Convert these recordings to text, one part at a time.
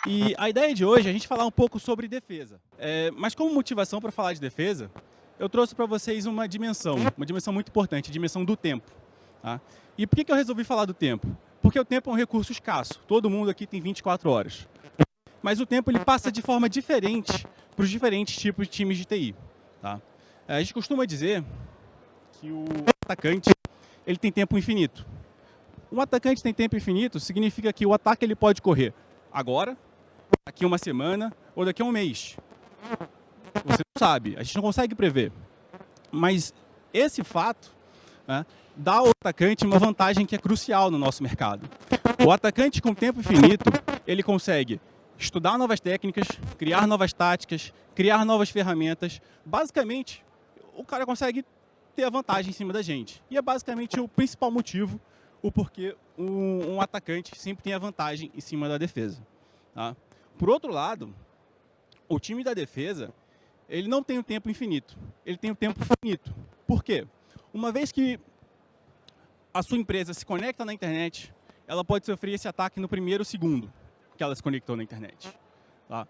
E a ideia de hoje é a gente falar um pouco sobre defesa. Mas como motivação para falar de defesa, eu trouxe para vocês uma dimensão muito importante, a dimensão do tempo. Tá? E por que eu resolvi falar do tempo? Porque o tempo é um recurso escasso. Todo mundo aqui tem 24 horas. Mas o tempo ele passa de forma diferente para os diferentes tipos de times de TI. Tá? A gente costuma dizer que o atacante ele tem tempo infinito. Um atacante tem tempo infinito significa que o ataque ele pode correr agora, daqui a uma semana ou daqui a um mês. Você não sabe, a gente não consegue prever. Mas esse fato, né, dá ao atacante uma vantagem que é crucial no nosso mercado. O atacante com tempo infinito, ele consegue estudar novas técnicas, criar novas táticas, criar novas ferramentas. Basicamente, o cara consegue ter a vantagem em cima da gente. E é basicamente o principal motivo, o porquê um atacante sempre tem a vantagem em cima da defesa. Tá? Por outro lado, o time da defesa, ele não tem o tempo infinito, ele tem o tempo finito. Por quê? Uma vez que a sua empresa se conecta na internet, ela pode sofrer esse ataque no primeiro segundo que ela se conectou na internet. Tá?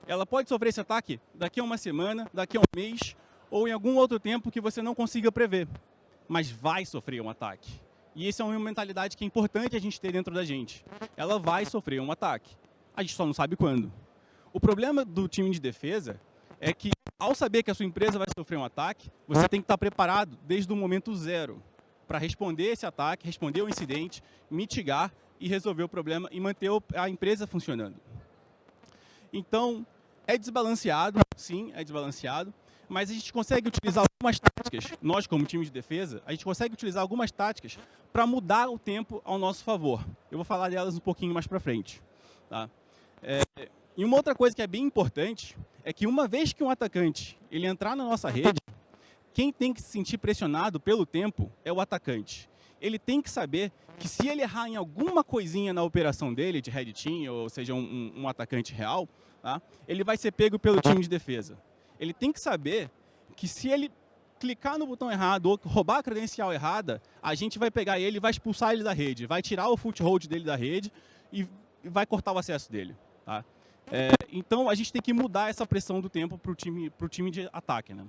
Ela pode sofrer esse ataque daqui a uma semana, daqui a um mês, ou em algum outro tempo que você não consiga prever. Mas vai sofrer um ataque. E essa é uma mentalidade que é importante a gente ter dentro da gente. Ela vai sofrer um ataque. A gente só não sabe quando. O problema do time de defesa é que, ao saber que a sua empresa vai sofrer um ataque, você tem que estar preparado desde o momento zero para responder esse ataque, responder o incidente, mitigar e resolver o problema e manter a empresa funcionando. Então, é desbalanceado, sim, é desbalanceado, mas a gente consegue utilizar algumas táticas, nós como time de defesa, a gente consegue utilizar algumas táticas para mudar o tempo ao nosso favor. Eu vou falar delas um pouquinho mais para frente. Tá? E uma outra coisa que é bem importante é que uma vez que um atacante ele entrar na nossa rede, quem tem que se sentir pressionado pelo tempo é o atacante. Ele tem que saber que se ele errar em alguma coisinha na operação dele, de Red Team, ou seja, um atacante real, tá? Ele vai ser pego pelo time de defesa. Ele tem que saber que se ele clicar no botão errado ou roubar a credencial errada, a gente vai pegar ele e vai expulsar ele da rede, vai tirar o foothold dele da rede e vai cortar o acesso dele. Tá? Então, a gente tem que mudar essa pressão do tempo para o time de ataque. Né?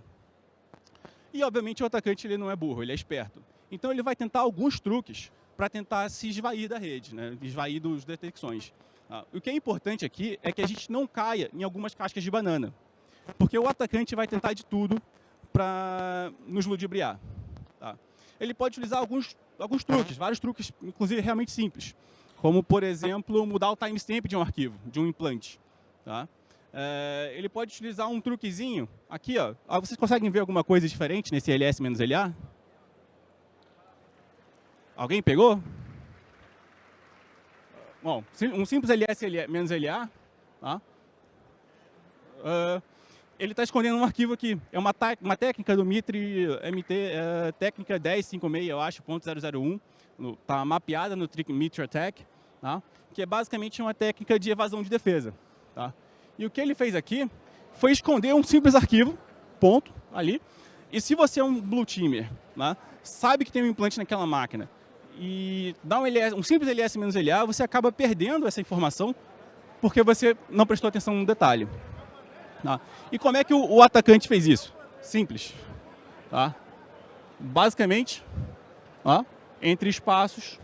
E, obviamente, o atacante ele não é burro, ele é esperto. Então, ele vai tentar alguns truques para tentar se esvair da rede, né? Esvair das detecções. O que é importante aqui é que a gente não caia em algumas cascas de banana. Porque o atacante vai tentar de tudo para nos ludibriar. Tá? Ele pode utilizar alguns truques, vários truques, inclusive realmente simples. Como, por exemplo, mudar o timestamp de um arquivo, de um implante. Tá? Ele pode utilizar um truquezinho. Aqui, ó. Vocês conseguem ver alguma coisa diferente nesse ls-LA? Alguém pegou? Bom, um simples ls-LA. Tá? Ele está escondendo um arquivo aqui. É uma técnica do Mitre MT, técnica 1056, eu acho, .001. Está mapeada no Mitre Attack, tá? Que é basicamente uma técnica de evasão de defesa. Tá? E o que ele fez aqui foi esconder um simples arquivo, ponto, ali. E se você é um blue teamer, tá? Sabe que tem um implante naquela máquina, e dá um simples ls-LA, você acaba perdendo essa informação porque você não prestou atenção no detalhe. Tá? E como é que o atacante fez isso? Simples. Tá? Basicamente, entre espaços,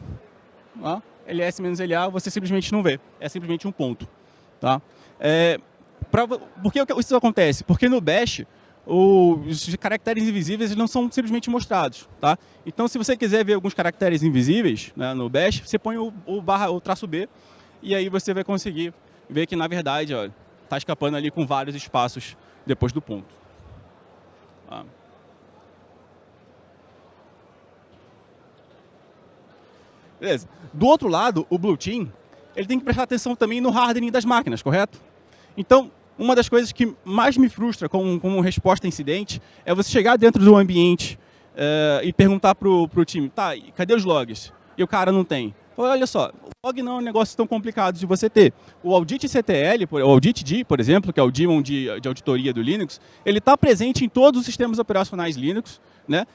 ls-LA, você simplesmente não vê. É simplesmente um ponto. Tá? Por que isso acontece? Porque no Bash, os caracteres invisíveis não são simplesmente mostrados. Tá? Então, se você quiser ver alguns caracteres invisíveis, né, no Bash, você põe o traço B e aí você vai conseguir ver que, na verdade, está escapando ali com vários espaços depois do ponto. Tá? Beleza. Do outro lado, o Blue Team, ele tem que prestar atenção também no hardening das máquinas, correto? Então, uma das coisas que mais me frustra como resposta a incidente é você chegar dentro do ambiente e perguntar para o time, tá, cadê os logs? E o cara não tem. Olha só, o log não é um negócio tão complicado de você ter. O Audit CTL, o Audit D, por exemplo, que é o daemon de auditoria do Linux, ele está presente em todos os sistemas operacionais Linux, né?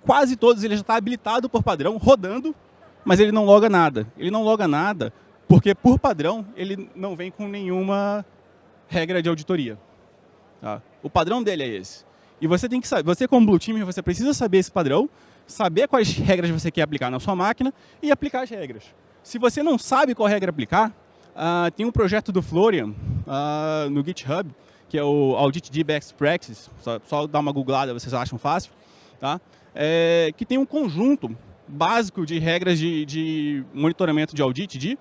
Quase todos ele já está habilitado por padrão, rodando, mas ele não loga nada. Ele não loga nada Porque, por padrão, ele não vem com nenhuma regra de auditoria. Tá? O padrão dele é esse. E você tem que saber, você como Blue Teamer, você precisa saber esse padrão, saber quais regras você quer aplicar na sua máquina e aplicar as regras. Se você não sabe qual regra aplicar, tem um projeto do Florian no GitHub, que é o Audit Best Practices, só dar uma googlada, vocês acham fácil, tá? Que tem um conjunto básico de regras de monitoramento de audit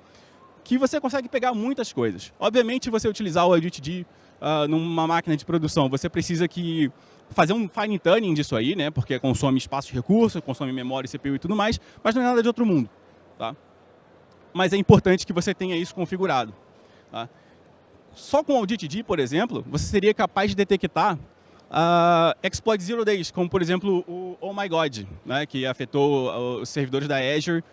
que você consegue pegar muitas coisas. Obviamente, você utilizar o audit numa máquina de produção, você precisa fazer um fine tuning disso aí, né? Porque consome espaço e recursos, consome memória, CPU e tudo mais, mas não é nada de outro mundo, tá? Mas é importante que você tenha isso configurado, tá? Só com o Audit-D, por exemplo, você seria capaz de detectar exploits zero days, como, por exemplo, o Oh My God, né, que afetou os servidores da Azure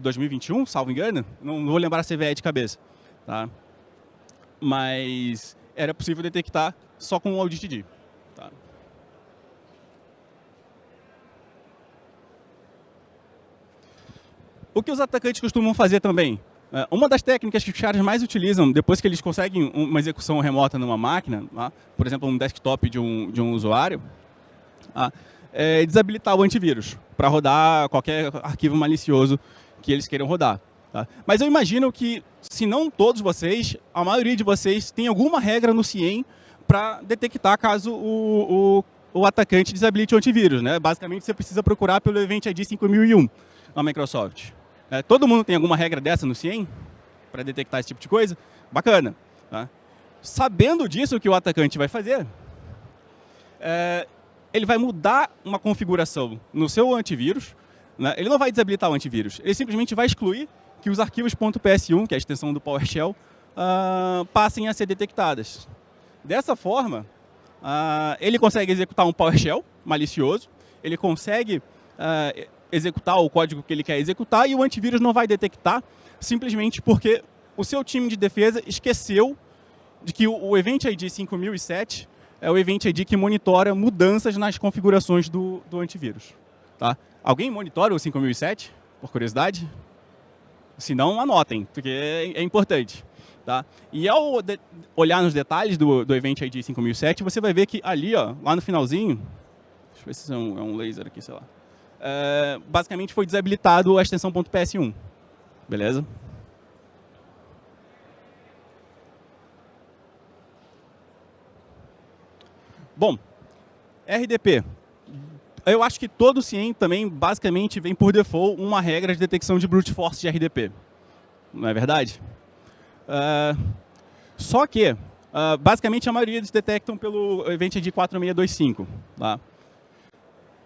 2021, salvo engano. Não vou lembrar a CVE de cabeça. Tá? Mas era possível detectar só com o Audit-D. Tá? O que os atacantes costumam fazer também? Uma das técnicas que os caras mais utilizam depois que eles conseguem uma execução remota numa máquina, por exemplo, um desktop de um usuário, é desabilitar o antivírus para rodar qualquer arquivo malicioso que eles queiram rodar. Tá? Mas eu imagino que, se não todos vocês, a maioria de vocês tem alguma regra no CIEM para detectar caso o atacante desabilite o antivírus. Né? Basicamente, você precisa procurar pelo Event ID 5001 na Microsoft. Todo mundo tem alguma regra dessa no CIEM para detectar esse tipo de coisa? Bacana. Tá? Sabendo disso, o que o atacante vai fazer, ele vai mudar uma configuração no seu antivírus. Né? Ele não vai desabilitar o antivírus, ele simplesmente vai excluir que os arquivos .ps1, que é a extensão do PowerShell, passem a ser detectadas. Dessa forma, ele consegue executar um PowerShell malicioso, ele consegue executar o código que ele quer executar e o antivírus não vai detectar simplesmente porque o seu time de defesa esqueceu de que o Event ID 5007 é o Event ID que monitora mudanças nas configurações do antivírus. Tá? Alguém monitora o 5007, por curiosidade? Se não, anotem, porque é importante. Tá? E ao olhar nos detalhes do Event ID 5007, você vai ver que ali, lá no finalzinho, deixa eu ver se é um laser aqui, sei lá. Basicamente foi desabilitado a extensão .ps1. Beleza? Bom, RDP. Eu acho que todo CIEM também, basicamente, vem por default uma regra de detecção de brute force de RDP. Não é verdade? Só que, basicamente, a maioria eles detectam pelo Event ID 4625. Tá?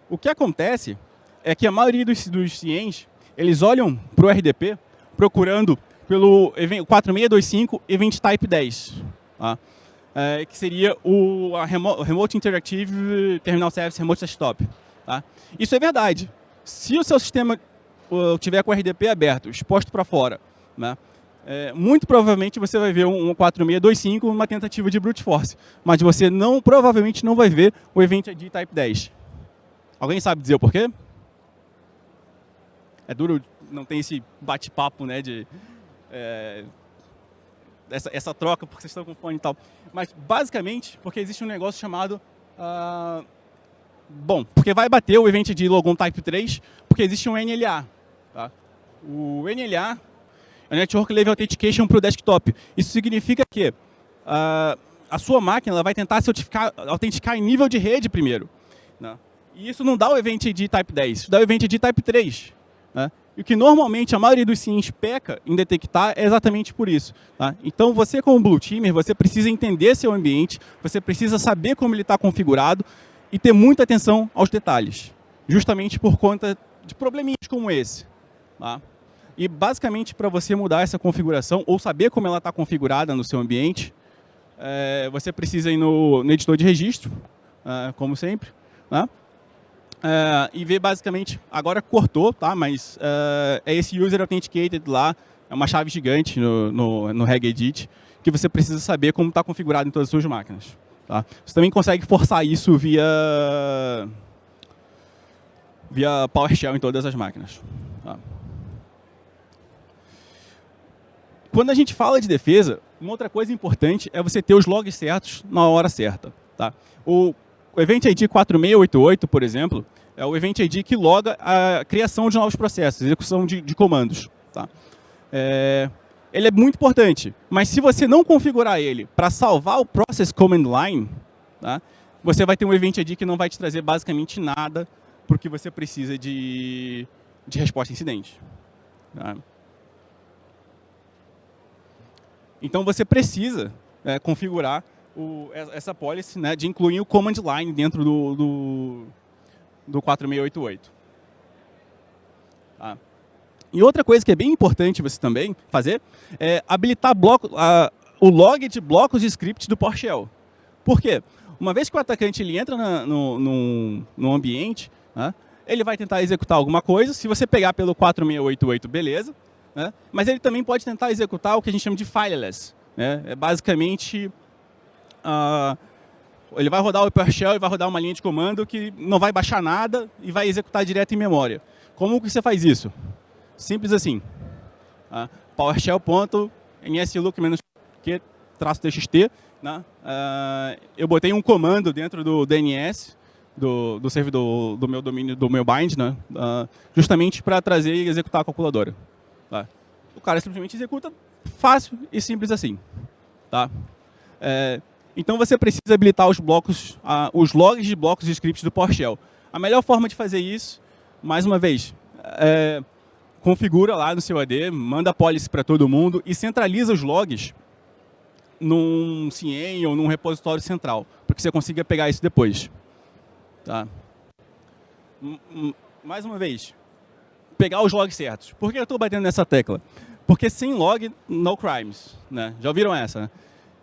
O que acontece é que a maioria dos CIEMs, eles olham para o RDP procurando pelo 4625 Event Type 10. Tá? Que seria o Remote Interactive Terminal Service Remote Desktop. Tá? Isso é verdade. Se o seu sistema tiver com o RDP aberto, exposto para fora, né, muito provavelmente você vai ver um 4625, uma tentativa de brute force. Mas você provavelmente não vai ver o Event ID Type 10. Alguém sabe dizer o porquê? É duro, não tem esse bate-papo, né, essa troca, porque vocês estão com fone e tal. Mas, basicamente, porque existe um negócio chamado... porque vai bater o Event ID Logon Type 3, porque existe um NLA. Tá? O NLA é o Network Level Authentication para o desktop. Isso significa que a sua máquina ela vai tentar se autenticar em nível de rede primeiro. Né? E isso não dá o Event ID Type 10, isso dá o Event ID Type 3. Né? E o que normalmente a maioria dos CIEMs peca em detectar é exatamente por isso. Tá? Então, você como Blue Teamer, você precisa entender seu ambiente, você precisa saber como ele está configurado e ter muita atenção aos detalhes, justamente por conta de probleminhas como esse. Tá? E, basicamente, para você mudar essa configuração ou saber como ela está configurada no seu ambiente, você precisa ir no editor de registro, como sempre, né? E ver basicamente, agora cortou, tá? Mas é esse User Authenticated lá, é uma chave gigante no regedit, que você precisa saber como está configurado em todas as suas máquinas. Tá? Você também consegue forçar isso via PowerShell em todas as máquinas. Tá? Quando a gente fala de defesa, uma outra coisa importante é você ter os logs certos na hora certa. Tá? O Event ID 4688, por exemplo, é o Event ID que loga a criação de novos processos, execução de comandos. Tá? Ele é muito importante, mas se você não configurar ele para salvar o Process Command Line, tá? Você vai ter um Event ID que não vai te trazer basicamente nada porque você precisa de resposta a incidente. Tá? Então, você precisa configurar essa policy, né, de incluir o command line dentro do 4688. Tá? E outra coisa que é bem importante você também fazer é habilitar o log de blocos de script do PowerShell. Por quê? Uma vez que o atacante ele entra no ambiente, né, ele vai tentar executar alguma coisa. Se você pegar pelo 4688, beleza. Né? Mas ele também pode tentar executar o que a gente chama de fileless. Né? É basicamente, ele vai rodar o PowerShell e vai rodar uma linha de comando que não vai baixar nada e vai executar direto em memória. Como que você faz isso? Simples assim. PowerShell.mslook-q-txt. Né? Eu botei um comando dentro do DNS, do servidor do meu domínio, do meu bind, né? Justamente para trazer e executar a calculadora. Tá? O cara simplesmente executa fácil e simples assim. Tá? Então você precisa habilitar os logs de blocos de scripts do PowerShell. A melhor forma de fazer isso, mais uma vez, configura lá no seu AD, manda a policy para todo mundo e centraliza os logs num CIEM ou num repositório central, para que você consiga pegar isso depois. Tá? Mais uma vez, pegar os logs certos. Por que eu estou batendo nessa tecla? Porque sem log, no crimes. Né? Já ouviram essa? Né?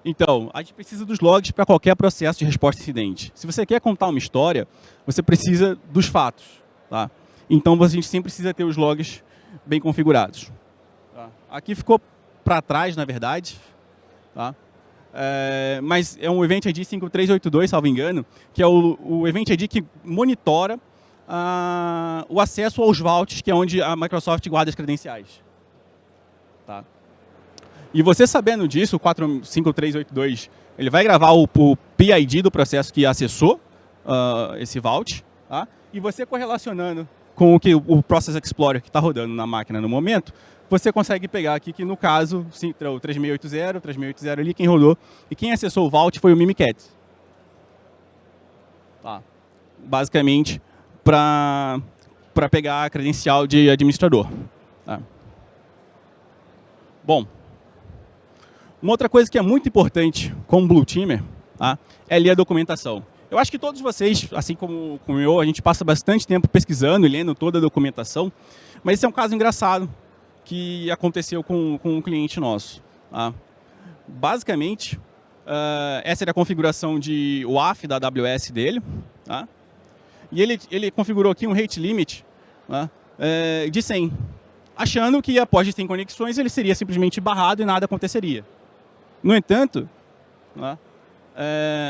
Então, a gente precisa dos logs para qualquer processo de resposta a incidente. Se você quer contar uma história, você precisa dos fatos. Tá? Então, a gente sempre precisa ter os logs bem configurados. Tá? Aqui ficou para trás, na verdade. Tá? Mas é um Event ID 5382, salvo engano, que é o Event ID que monitora o acesso aos vaults, que é onde a Microsoft guarda as credenciais. Tá? E você sabendo disso, o 5382, ele vai gravar o PID do processo que acessou esse vault, tá? E você correlacionando com o Process Explorer que está rodando na máquina no momento, você consegue pegar aqui que, no caso, o 3680 ali, quem rodou e quem acessou o vault foi o Mimikatz. Tá. Basicamente, para pegar a credencial de administrador. Tá. Bom, uma outra coisa que é muito importante como Blue Teamer, tá, é ler a documentação. Eu acho que todos vocês, assim como eu, a gente passa bastante tempo pesquisando e lendo toda a documentação, mas esse é um caso engraçado que aconteceu com um cliente nosso. Tá? Basicamente, essa era a configuração de WAF da AWS dele. Tá? E ele configurou aqui um rate limit, tá, de 100, achando que após 100 conexões ele seria simplesmente barrado e nada aconteceria. No entanto, tá,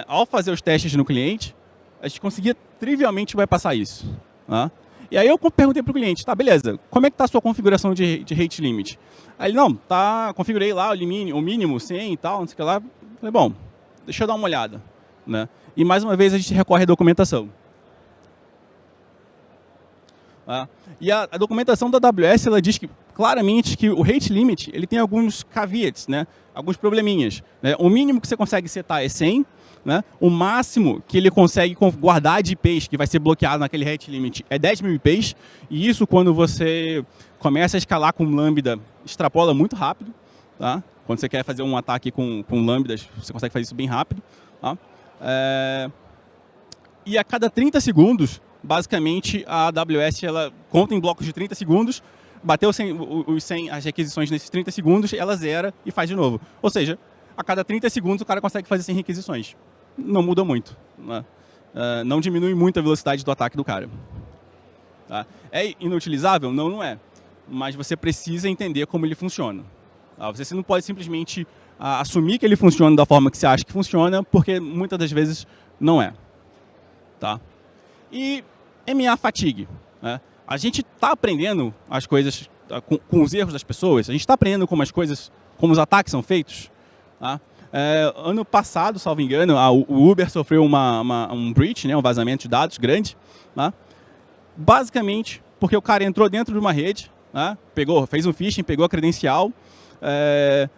ao fazer os testes no cliente, a gente conseguia trivialmente bypassar isso. Tá? E aí eu perguntei para o cliente, tá, beleza, como é que está a sua configuração de rate limit? Aí ele, não, tá, configurei lá o mínimo 100 e tal, não sei o que lá. Falei, bom, deixa eu dar uma olhada. Né? E mais uma vez a gente recorre à documentação. E a documentação da AWS, ela diz que, claramente que o rate limit ele tem alguns caveats, né? Alguns probleminhas. Né? O mínimo que você consegue setar é 100, né? O máximo que ele consegue guardar de IPs, que vai ser bloqueado naquele rate limit, é 10.000 IPs, e isso, quando você começa a escalar com Lambda, extrapola muito rápido. Tá? Quando você quer fazer um ataque com Lambdas, você consegue fazer isso bem rápido. Tá? E a cada 30 segundos, basicamente, a AWS ela conta em blocos de 30 segundos, bateu as requisições nesses 30 segundos, ela zera e faz de novo. Ou seja, a cada 30 segundos o cara consegue fazer 100 requisições. Não muda muito. Né? Não diminui muito a velocidade do ataque do cara. Tá? É inutilizável? Não, não é. Mas você precisa entender como ele funciona. Tá? Você não pode simplesmente assumir que ele funciona da forma que você acha que funciona, porque muitas das vezes não é. Tá? E MA fatigue. Né? A gente está aprendendo as coisas com os erros das pessoas? A gente está aprendendo como as coisas, como os ataques são feitos? Tá? Ano passado, salvo engano, o Uber sofreu um breach, né, um vazamento de dados grande, tá? Basicamente porque o cara entrou dentro de uma rede, tá? Fez um phishing, pegou a credencial,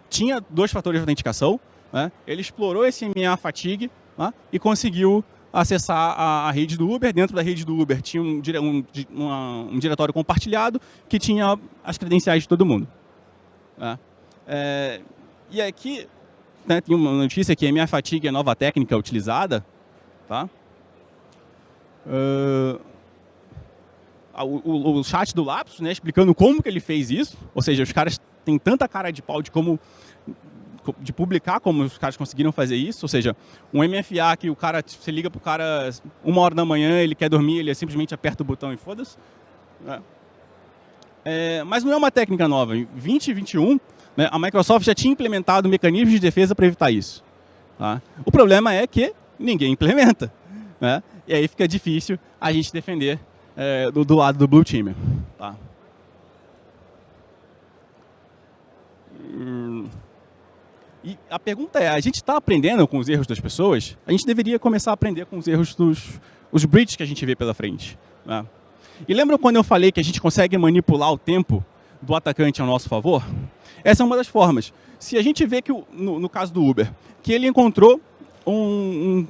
tinha 2 fatores de autenticação, né? Ele explorou esse MA fatigue, tá? E conseguiu acessar a rede do Uber. Dentro da rede do Uber tinha um diretório compartilhado que tinha as credenciais de todo mundo. Tá? E aqui, né, tem uma notícia que a MA fatigue é a nova técnica utilizada. Tá? O chat do Lapsus, né, explicando como que ele fez isso, ou seja, os caras têm tanta cara de pau de publicar como os caras conseguiram fazer isso, ou seja, um MFA que você liga pro cara 1h da manhã, ele quer dormir, ele simplesmente aperta o botão e foda-se. Mas não é uma técnica nova. Em 2021, né, a Microsoft já tinha implementado mecanismos de defesa para evitar isso. Tá? O problema é que ninguém implementa, né? E aí fica difícil a gente defender do lado do Blue Team. Tá? E a pergunta é, a gente está aprendendo com os erros das pessoas? A gente deveria começar a aprender com os erros os breaches que a gente vê pela frente. Né? E lembram quando eu falei que a gente consegue manipular o tempo do atacante ao nosso favor? Essa é uma das formas. Se a gente vê que, no caso do Uber, que ele encontrou um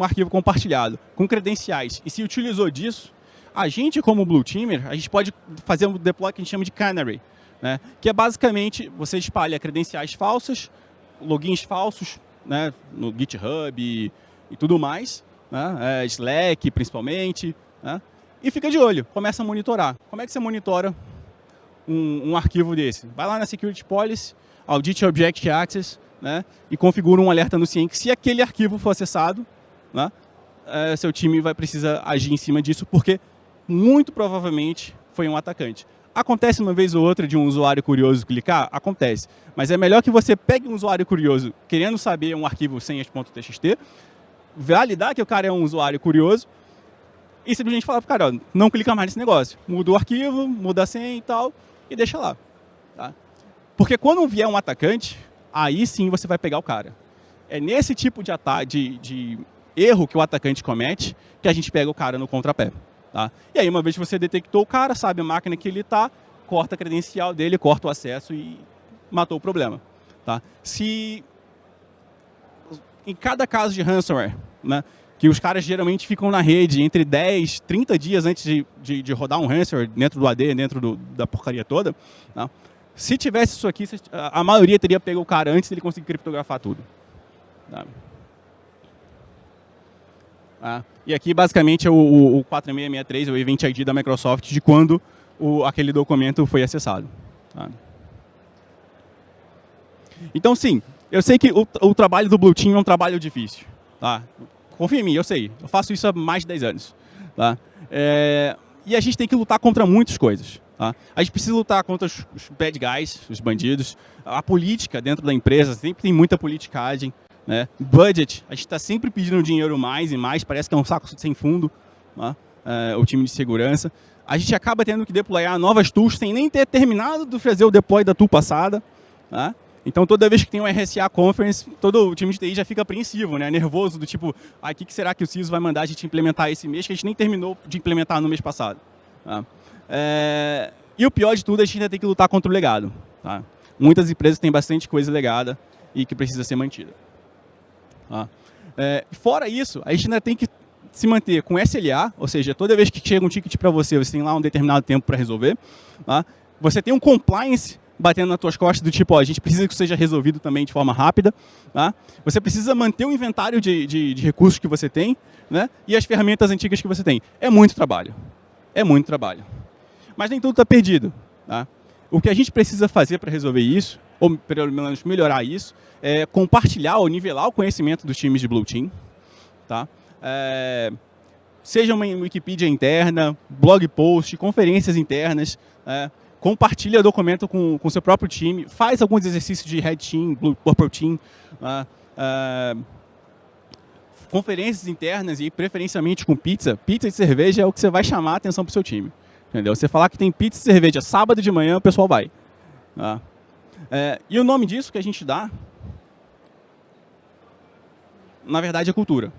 arquivo compartilhado com credenciais e se utilizou disso, a gente, como Blue Teamer, a gente pode fazer um deploy que a gente chama de Canary, né? Que é basicamente, você espalha credenciais falsas, logins falsos, né, no GitHub e tudo mais, né, Slack principalmente, né, e fica de olho, começa a monitorar. Como é que você monitora um arquivo desse? Vai lá na Security Policy, audite Object Access, né, e configura um alerta no CIEM que se aquele arquivo for acessado, né, seu time vai precisar agir em cima disso, porque muito provavelmente foi um atacante. Acontece uma vez ou outra de um usuário curioso clicar? Acontece. Mas é melhor que você pegue um usuário curioso querendo saber um arquivo senhas.txt, validar que o cara é um usuário curioso e simplesmente falar para o cara, ó, não clica mais nesse negócio. Muda o arquivo, muda a senha e tal, e deixa lá. Tá? Porque quando vier um atacante, aí sim você vai pegar o cara. É nesse tipo de erro que o atacante comete que a gente pega o cara no contrapé. Tá? E aí, uma vez que você detectou o cara, sabe a máquina que ele está, corta a credencial dele, corta o acesso e matou o problema. Tá? Se em cada caso de ransomware, né, que os caras geralmente ficam na rede entre 10, 30 dias antes de rodar um ransomware dentro do AD, dentro da porcaria toda, tá? Se tivesse isso aqui, a maioria teria pego o cara antes de ele conseguir criptografar tudo. Tá? E aqui, basicamente, é o 4663, o Event ID da Microsoft, de quando aquele documento foi acessado. Tá? Então, sim, eu sei que o trabalho do Blue Team é um trabalho difícil. Tá? Confia em mim, eu sei. Eu faço isso há mais de 10 anos. Tá? E a gente tem que lutar contra muitas coisas. Tá? A gente precisa lutar contra os bad guys, os bandidos. A política dentro da empresa, sempre tem muita politicagem. Né? Budget, a gente está sempre pedindo dinheiro mais e mais, parece que é um saco sem fundo, né? O time de segurança. A gente acaba tendo que deployar novas tools sem nem ter terminado de fazer o deploy da tool passada. Né? Então, toda vez que tem um RSA Conference, todo o time de TI já fica apreensivo, né? Nervoso, do tipo, o que será que o CISO vai mandar a gente implementar esse mês, que a gente nem terminou de implementar no mês passado. Tá? E o pior de tudo, a gente ainda tem que lutar contra o legado. Tá? Muitas empresas têm bastante coisa legada e que precisa ser mantida. Tá? Fora isso, a gente ainda tem que se manter com SLA, ou seja, toda vez que chega um ticket para você, você tem lá um determinado tempo para resolver. Tá? Você tem um compliance batendo nas tuas costas do tipo, ó, a gente precisa que isso seja resolvido também de forma rápida. Tá? Você precisa manter o inventário de recursos que você tem, né? E as ferramentas antigas que você tem. É muito trabalho. É muito trabalho. Mas nem tudo está perdido. Tá? O que a gente precisa fazer para resolver isso, ou pelo menos melhorar isso, é compartilhar ou nivelar o conhecimento dos times de Blue Team. Tá? Seja uma Wikipedia interna, blog post, conferências internas, compartilha documento com o seu próprio time, faz alguns exercícios de Red Team, Purple Team, conferências internas e preferencialmente com pizza. Pizza e cerveja é o que você vai chamar a atenção para o seu time. Entendeu? Você falar que tem pizza e cerveja sábado de manhã, o pessoal vai. Tá? E o nome disso que a gente dá, na verdade, é cultura.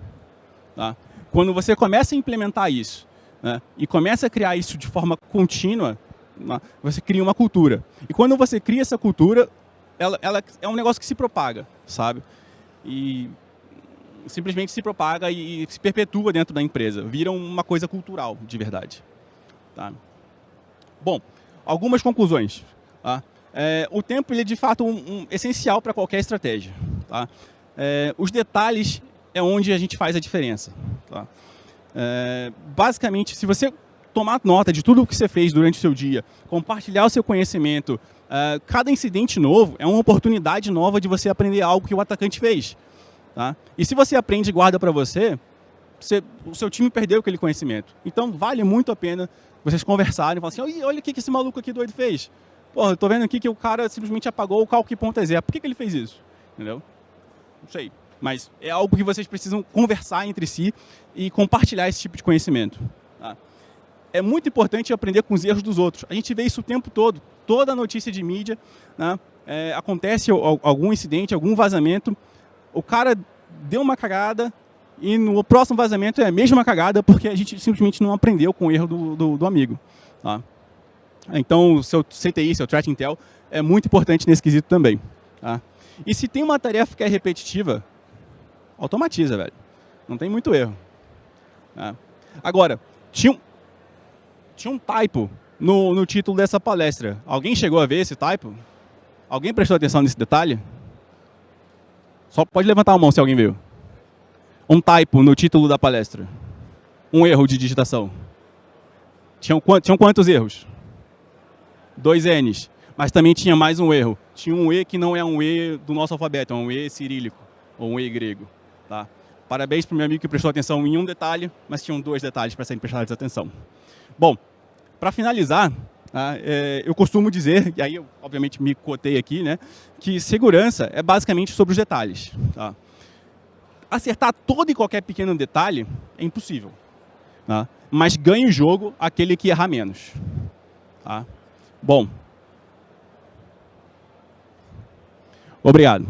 Tá? Quando você começa a implementar isso, né, e começa a criar isso de forma contínua, né, você cria uma cultura. E quando você cria essa cultura, ela é um negócio que se propaga, sabe? E simplesmente se propaga e se perpetua dentro da empresa. Vira uma coisa cultural, de verdade. Tá? Bom, algumas conclusões. Tá? O tempo ele é de fato essencial para qualquer estratégia. Tá? Os detalhes é onde a gente faz a diferença. Tá? Basicamente, se você tomar nota de tudo o que você fez durante o seu dia, compartilhar o seu conhecimento, cada incidente novo é uma oportunidade nova de você aprender algo que o atacante fez. Tá? E se você aprende e guarda para você, o seu time perdeu aquele conhecimento. Então, vale muito a pena vocês conversarem e falarem assim, olha o que esse maluco aqui doido fez. Pô, eu tô vendo aqui que o cara simplesmente apagou o calc.exe. Por que ele fez isso? Entendeu? Não sei. Mas é algo que vocês precisam conversar entre si e compartilhar esse tipo de conhecimento. Tá? É muito importante aprender com os erros dos outros. A gente vê isso o tempo todo. Toda notícia de mídia, né, acontece algum incidente, algum vazamento, o cara deu uma cagada e no próximo vazamento é a mesma cagada porque a gente simplesmente não aprendeu com o erro do amigo. Tá? Então, o seu CTI, seu Threat Intel, é muito importante nesse quesito também. Tá? E se tem uma tarefa que é repetitiva, automatiza, velho. Não tem muito erro. Tá? Agora, tinha um typo no título dessa palestra. Alguém chegou a ver esse typo? Alguém prestou atenção nesse detalhe? Só pode levantar a mão se alguém viu. Um typo no título da palestra. Um erro de digitação. Tinham quantos erros? 2 N's. Mas também tinha mais um erro. Tinha um E que não é um E do nosso alfabeto, é um E cirílico, ou um E grego. Tá? Parabéns para o meu amigo que prestou atenção em um detalhe, mas tinham 2 detalhes para serem prestados atenção. Bom, para finalizar, eu costumo dizer, e aí eu obviamente me cotei aqui, né, que segurança é basicamente sobre os detalhes. Tá? Acertar todo e qualquer pequeno detalhe é impossível. Tá? Mas ganha o jogo aquele que errar menos. Tá? Bom. Obrigado.